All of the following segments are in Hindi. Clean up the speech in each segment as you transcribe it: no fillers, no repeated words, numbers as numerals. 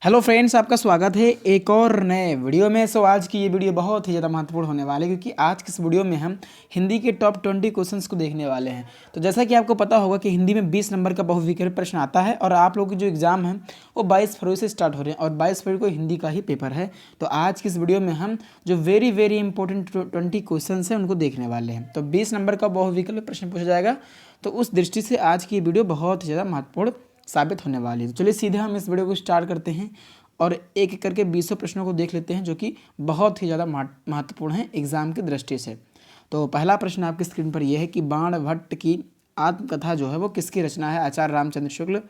हेलो फ्रेंड्स, आपका स्वागत है एक और नए वीडियो में। आज की ये वीडियो बहुत ही ज़्यादा महत्वपूर्ण होने वाली है, क्योंकि आज की इस वीडियो में हम हिंदी के टॉप 20 क्वेश्चंस को देखने वाले हैं। तो जैसा कि आपको पता होगा कि हिंदी में 20 नंबर का बहुविकल्प प्रश्न आता है और आप लोग के जो एग्ज़ाम है वो 22 फरवरी से स्टार्ट हो रहे हैं और 22 फरवरी को हिंदी का ही पेपर है। तो आज की इस वीडियो में हम जो वेरी वेरी इंपॉर्टेंट 20 क्वेश्चन हैं उनको देखने वाले हैं। तो 20 नंबर का बहुविकल्प प्रश्न पूछा जाएगा, तो उस दृष्टि से आज की वीडियो बहुत ही ज़्यादा महत्वपूर्ण साबित होने वाली है। तो चलिए सीधे हम इस वीडियो को स्टार्ट करते हैं और एक एक करके 20 प्रश्नों को देख लेते हैं, जो कि बहुत ही ज़्यादा महत्वपूर्ण है एग्जाम की दृष्टि से। तो पहला प्रश्न आपकी स्क्रीन पर यह है कि बाण भट्ट की आत्मकथा जो है वो किसकी रचना है? आचार्य रामचंद्र शुक्ल,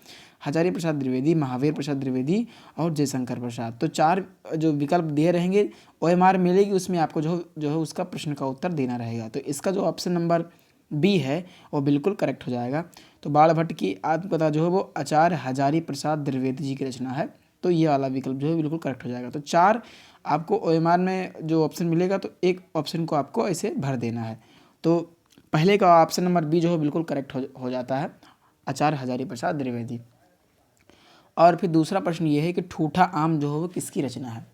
हजारी प्रसाद द्विवेदी, महावीर प्रसाद द्विवेदी और जयशंकर प्रसाद। तो चार जो विकल्प दिए रहेंगे, OMR मिलेगी, उसमें आपको जो है उसका प्रश्न का उत्तर देना रहेगा। तो इसका जो ऑप्शन नंबर बी है वो बिल्कुल करेक्ट हो जाएगा। तो बाण भट्ट की आत्मकथा जो है वो आचार्य हजारी प्रसाद द्विवेदी जी की रचना है। तो ये वाला विकल्प जो है बिल्कुल करेक्ट हो जाएगा। तो चार आपको OMR में जो ऑप्शन मिलेगा, तो एक ऑप्शन को आपको ऐसे भर देना है। तो पहले का ऑप्शन नंबर बी जो है बिल्कुल करेक्ट हो जाता है, आचार्य हजारी प्रसाद द्विवेदी। और फिर दूसरा प्रश्न ये है कि ठूठा आम जो है वो किसकी रचना है?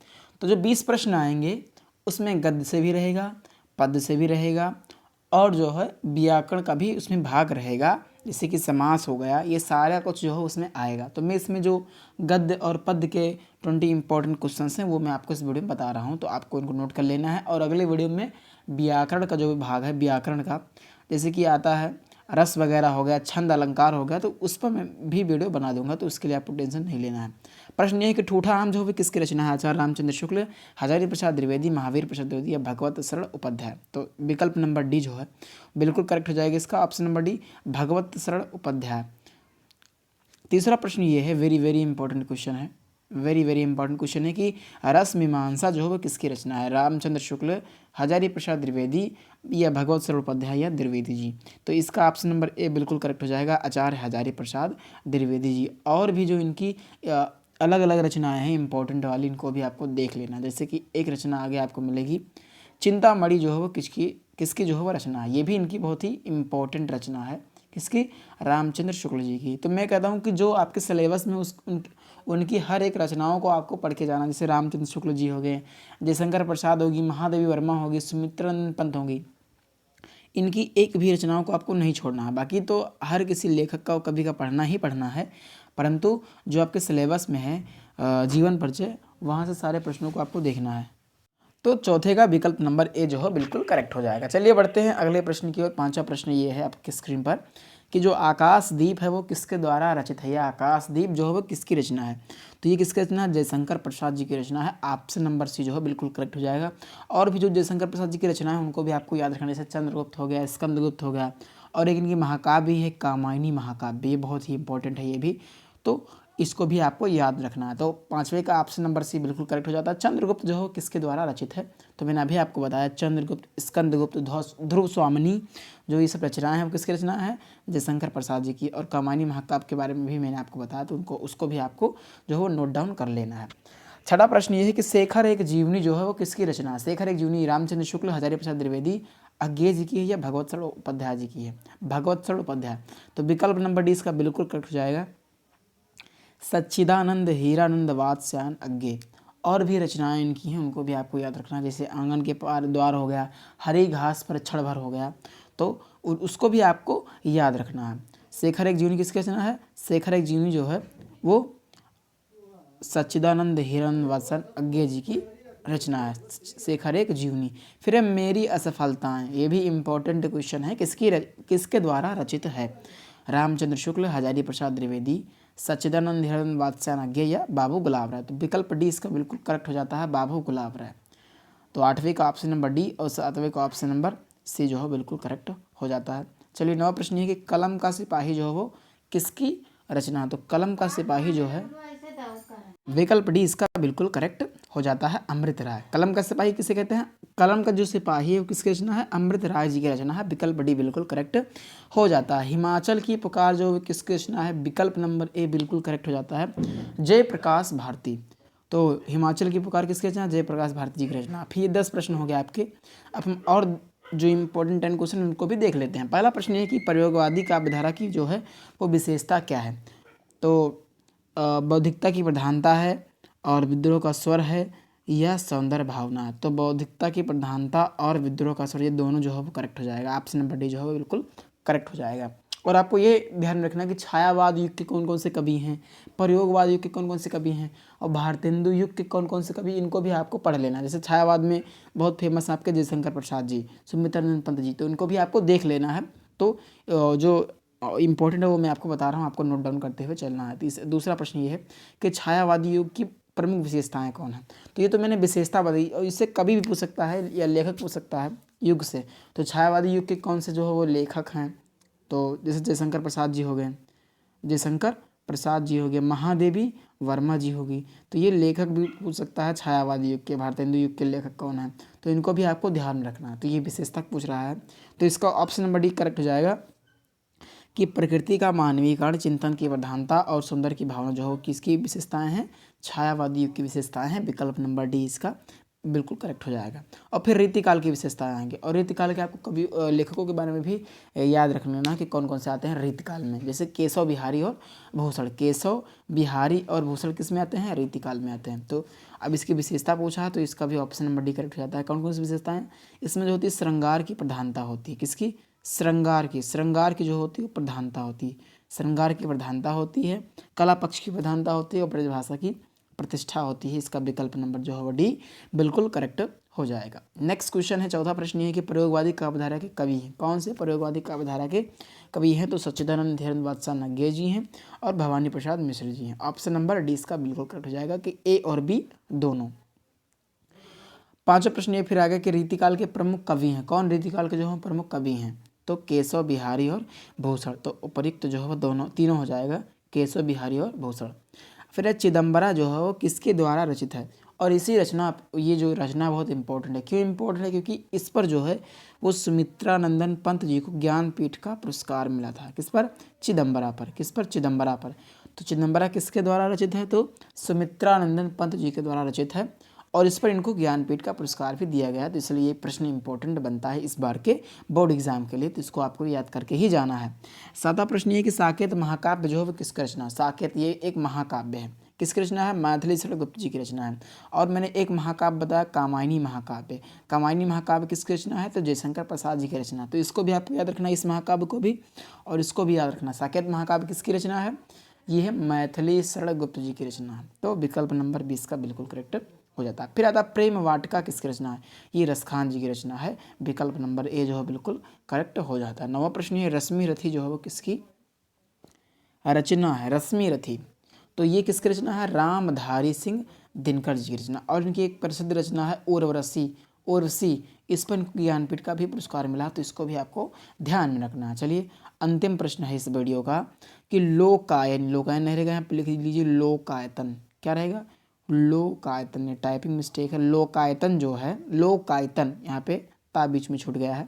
तो जो 20 प्रश्न आएंगे उसमें गद्य से भी रहेगा, पद्य से भी रहेगा और जो है व्याकरण का भी उसमें भाग रहेगा, जैसे कि समास हो गया, ये सारा कुछ जो है उसमें आएगा। तो मैं इसमें जो गद्य और पद्य के 20 इंपॉर्टेंट क्वेश्चंस हैं वो मैं आपको इस वीडियो में बता रहा हूँ, तो आपको इनको नोट कर लेना है। और अगले वीडियो में व्याकरण का जो भाग है, व्याकरण का जैसे कि आता है रस वगैरह हो गया, छंद अलंकार हो गया, तो उस पर मैं भी वीडियो बना दूंगा, तो उसके लिए आपको टेंशन नहीं लेना है। प्रश्न ये है कि ठूठा आम जो है किसकी रचना है? आचार्य रामचंद्र शुक्ल, हजारी प्रसाद द्विवेदी, महावीर प्रसाद द्विवेदी या भगवत शरण उपाध्याय। तो विकल्प नंबर डी जो है बिल्कुल करेक्ट हो जाएगा इसका, ऑप्शन नंबर डी भगवत शरण उपाध्याय। तीसरा प्रश्न ये है, वेरी वेरी इंपॉर्टेंट क्वेश्चन है, वेरी वेरी इंपॉर्टेंट क्वेश्चन है कि रस मीमांसा जो है वो किसकी रचना है? रामचंद्र शुक्ल, हजारी प्रसाद द्विवेदी या भगवत शरण उपाध्याय या द्विवेदी जी। तो इसका ऑप्शन नंबर ए बिल्कुल करेक्ट हो जाएगा, आचार्य हजारी प्रसाद द्विवेदी जी। और भी जो इनकी अलग अलग रचनाएं हैं इंपॉर्टेंट वाली, इनको भी आपको देख लेना। जैसे कि एक रचना आगे आपको मिलेगी, चिंतामणि जो है वो किसकी जो है वो रचना है। ये भी इनकी बहुत ही इम्पोर्टेंट रचना है, किसकी? रामचंद्र शुक्ल जी की। तो मैं कहता हूँ कि जो आपके सिलेबस में उनकी हर एक रचनाओं को आपको पढ़ के जाना। जैसे रामचंद्र शुक्ल जी हो गए, जयशंकर प्रसाद होगी, महादेवी वर्मा होगी, सुमित्रानंद पंत होगी, इनकी एक भी रचनाओं को आपको नहीं छोड़ना है। बाकी तो हर किसी लेखक का कभी का पढ़ना ही पढ़ना है, परंतु जो आपके सिलेबस में है जीवन परिचय, वहाँ से सारे प्रश्नों को आपको देखना है। तो चौथे का विकल्प नंबर ए जो है बिल्कुल करेक्ट हो जाएगा। चलिए बढ़ते हैं अगले प्रश्न की ओर। पांचवा प्रश्न ये है आपकी स्क्रीन पर कि जो आकाशदीप है वो किसके द्वारा रचित है? या आकाशदीप जो है वो किसकी रचना है? तो ये किसकी रचना है? जयशंकर प्रसाद जी की रचना है। ऑप्शन नंबर सी जो है बिल्कुल करेक्ट हो जाएगा। और भी जो जयशंकर प्रसाद जी की रचना है उनको भी आपको याद रखना, जैसे चंद्रगुप्त हो गया, स्कंदगुप्त हो गया, और एक इनकी महाकाव्य है कामायनी महाकाव्य, ये बहुत ही इंपॉर्टेंट है ये भी, तो इसको भी आपको याद रखना है। तो पांचवे का ऑप्शन नंबर सी बिल्कुल करेक्ट हो जाता है। चंद्रगुप्त जो है किसके द्वारा रचित है? तो मैंने अभी आपको बताया, चंद्रगुप्त, स्कंदगुप्त, ध्रुव स्वामिनी, जो ये सब रचनाएं हैं वो किसकी रचना है? जयशंकर प्रसाद जी की। और कामायनी महाकाव्य के बारे में भी मैंने आपको बताया, तो उसको भी आपको जो है वो नोट डाउन कर लेना है। छठा प्रश्न ये है कि शेखर एक जीवनी जो है वो किसकी रचना है? शेखर एक जीवनी रामचंद्र शुक्ल, हजारी प्रसाद द्विवेदी, अज्ञे जी की है या भगवत शरण उपाध्याय जी की है? भगवत शरण उपाध्याय। तो विकल्प नंबर डी इसका बिल्कुल करेक्ट हो जाएगा, सच्चिदानंद हीरानंद वात्स्यायन अज्ञे। और भी रचनाएं इनकी हैं, उनको भी आपको याद रखना, जैसे आंगन के पार द्वार हो गया, हरी घास पर क्षण भर हो गया, तो उसको भी आपको याद रखना है। शेखर एक जीवनी किसकी रचना है? शेखर एक जीवनी जो है वो सच्चिदानंद हीरानंद वात्स्यायन अज्ञे जी की रचना है, शेखर एक जीवनी। फिर है मेरी असफलताएं, ये भी इम्पोर्टेंट क्वेश्चन है, किसके द्वारा रचित है? रामचंद्र शुक्ल, हजारी प्रसाद द्विवेदी, सच्चिदानंद हीरानंद वात्स्यायन अज्ञे या बाबू गुलाब राय। तो विकल्प डी इसका बिल्कुल करेक्ट हो जाता है, बाबू गुलाब राय। तो आठवें का ऑप्शन नंबर डी और सातवें का ऑप्शन नंबर सी जो है बिल्कुल करेक्ट हो जाता है। चलिए नवा प्रश्न ये कि कलम का सिपाही जो है वो किसकी रचना है? तो कलम का सिपाही जो है, विकल्प डी इसका बिल्कुल करेक्ट हो जाता है, अमृत राय। कलम का सिपाही किसे कहते हैं? कलम का जो सिपाही है वो किसकी रचना है? अमृत राय जी की रचना है। विकल्प डी बिल्कुल करेक्ट हो जाता है। हिमाचल की पुकार जो किसकी रचना है? विकल्प नंबर ए बिल्कुल करेक्ट हो जाता है, जयप्रकाश भारती। तो हिमाचल की पुकार किसकी रचना? जयप्रकाश भारती जी की रचना। फिर 10 प्रश्न हो गए आपके। अब हम और जो इंपॉर्टेंट 10 क्वेश्चन उनको भी देख लेते हैं। पहला प्रश्न ये कि प्रयोगवादी काव्यधारा की जो है वो विशेषता क्या है? तो बौद्धिकता की प्रधानता है, और विद्रोह का स्वर है या सौंदर्य भावना है। तो बौद्धिकता की प्रधानता और विद्रोह का स्वर, ये दोनों जो है वो करेक्ट हो जाएगा। ऑप्शन नंबर डी जो है वो बिल्कुल करेक्ट हो जाएगा। और आपको ये ध्यान रखना कि छायावाद युग के कौन कौन से कवि हैं, प्रयोगवाद युग के कौन कौन से कवि हैं, और भारतेंदु युग के कौन कौन से कवि, इनको भी आपको पढ़ लेना। जैसे छायावाद में बहुत फेमस आपके जयशंकर प्रसाद जी, सुमित्रानंद पंत जी, तो इनको भी आपको देख लेना है। तो जो इम्पोर्टेंट है वो मैं आपको बता रहा हूँ, आपको नोट डाउन करते हुए चलना है। दूसरा प्रश्न ये है कि छायावादी युग की प्रमुख विशेषताएं कौन है। तो ये तो मैंने विशेषता बताई, और इससे कभी भी पूछ सकता है या लेखक पूछ सकता है युग से। तो छायावादी युग के कौन से जो है वो लेखक हैं, तो जैसे जयशंकर प्रसाद जी हो गए, जयशंकर प्रसाद जी हो गए, महादेवी वर्मा जी होगी। तो ये लेखक भी पूछ सकता है छायावादी युग के, भारतेंदु युग के लेखक कौन है, तो इनको भी आपको ध्यान रखना है। तो ये विशेषता पूछ रहा है, तो इसका ऑप्शन नंबर डी करेक्ट हो जाएगा कि प्रकृति का मानवीकरण, चिंतन की प्रधानता और सुंदर की भावना जो हो किसकी विशेषताएं हैं, छायावादी युग की विशेषताएं हैं। विकल्प नंबर डी इसका बिल्कुल करेक्ट हो जाएगा। और फिर रीतिकाल की विशेषताएं आएंगे, और रीतिकाल के आपको कवि लेखकों के बारे में भी याद रख लेना कि कौन कौन से आते हैं रीतिकाल में। जैसे केशव बिहारी और भूषण, केशव बिहारी और भूषण किस में आते हैं, रीतिकाल में आते हैं। तो अब इसकी विशेषता पूछा है, तो इसका भी ऑप्शन नंबर डी करेक्ट हो जाता है। कौन कौन सी विशेषताएं, इसमें जो होती है श्रृंगार की प्रधानता होती है, किसकी, श्रृंगार की जो होती है वो प्रधानता होती है, श्रृंगार की प्रधानता होती है, कला पक्ष की प्रधानता होती है, और ब्रजभाषा की प्रतिष्ठा होती है। इसका विकल्प नंबर जो है वो डी बिल्कुल करेक्ट हो जाएगा। नेक्स्ट क्वेश्चन है, चौथा प्रश्न ये है कि प्रयोगवादी काव्यधारा के कवि हैं। कौन से प्रयोगवादी काव्यधारा के कवि हैं, तो सच्चिदानंद धीरेन्द्र बादशाह नग्गे जी हैं और भवानी प्रसाद मिश्र जी हैं। ऑप्शन नंबर डी इसका बिल्कुल करेक्ट हो जाएगा कि ए और बी दोनों। पांचवा प्रश्न ये फिर आ गया कि रीतिकाल के प्रमुख कवि हैं। कौन रीतिकाल के जो है प्रमुख कवि हैं, तो केशव बिहारी और भूषण। तो उपयुक्त जो है वो दोनों तीनों हो जाएगा, केशव बिहारी और भूषण। फिर चिदम्बरा जो है वो किसके द्वारा रचित है, और इसी रचना, ये जो रचना बहुत इंपॉर्टेंट है। क्यों इंपॉर्टेंट है, क्योंकि इस पर जो है वो सुमित्रानंदन पंत जी को ज्ञानपीठ का पुरस्कार मिला था। किस पर, चिदम्बरा पर। किस पर, चिदम्बरा पर। तो चिदम्बरा किसके द्वारा रचित है, तो सुमित्रानंदन पंत जी के द्वारा रचित है, और इस पर इनको ज्ञानपीठ का पुरस्कार भी दिया गया है। तो इसलिए ये प्रश्न इंपॉर्टेंट बनता है इस बार के बोर्ड एग्जाम के लिए, तो इसको आपको याद करके ही जाना है। सातवां प्रश्न ये कि साकेत महाकाव्य जो है वो किसकी रचना। साकेत ये एक महाकाव्य है, किसकी रचना है, मैथिली शरण गुप्त जी की रचना है। और मैंने एक महाकाव्य बताया कामायनी महाकाव्य, कामायनी महाकाव्य किसकी रचना है, तो जयशंकर प्रसाद जी की रचना। तो इसको भी आपको याद रखना, इस महाकाव्य को भी, और इसको भी याद रखना। साकेत महाकाव्य किसकी रचना है, ये है मैथिली शरण गुप्त जी की रचना है। तो विकल्प नंबर 20 का बिल्कुल करेक्ट हो जाता है। फिर आता है प्रेम वाटिका किसकी रचना है, ये रसखान जी की रचना है। विकल्प नंबर ए जो है बिल्कुल करेक्ट हो जाता है। नवा प्रश्न ये रश्मि रथी जो है वो किसकी रचना है, रश्मि रथी। तो ये किसकी रचना है, रामधारी सिंह दिनकर जी की रचना। और इनकी एक प्रसिद्ध रचना है उर्वशी, उर्वशी। इस पर इनको ज्ञानपीठ का भी पुरस्कार मिला, तो इसको भी आपको ध्यान में रखना है। चलिए अंतिम प्रश्न है इस वीडियो का कि लोकायन, लोकायन नहीं रहेगा, यहाँ पे लिख लीजिए लोकायतन। क्या रहेगा, लोकायतन। ये टाइपिंग मिस्टेक है, लोकायतन जो है, लोकायतन यहाँ पे ता बीच में छूट गया है।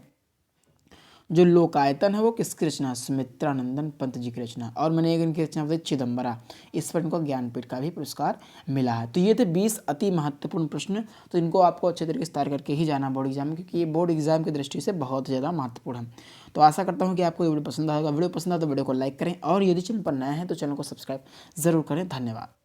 जो लोकायतन है वो किसकी रचना, सुमित्रानंदन पंत जी की रचना। और मैंने एक इनकी रचना बताई चिदम्बरा, इस पर इनको ज्ञानपीठ का भी पुरस्कार मिला है। तो ये थे 20 अति महत्वपूर्ण प्रश्न, तो इनको आपको अच्छे तरीके से तैयार करके ही जाना बोर्ड एग्जाम में, क्योंकि ये बोर्ड एग्जाम की दृष्टि से बहुत ज़्यादा महत्वपूर्ण है। तो आशा करता हूँ कि आपको ये वीडियो पसंद आएगा। वीडियो पसंद आए तो वीडियो को लाइक करें, और यदि चैनल पर नए हैं तो चैनल को सब्सक्राइब जरूर करें। धन्यवाद।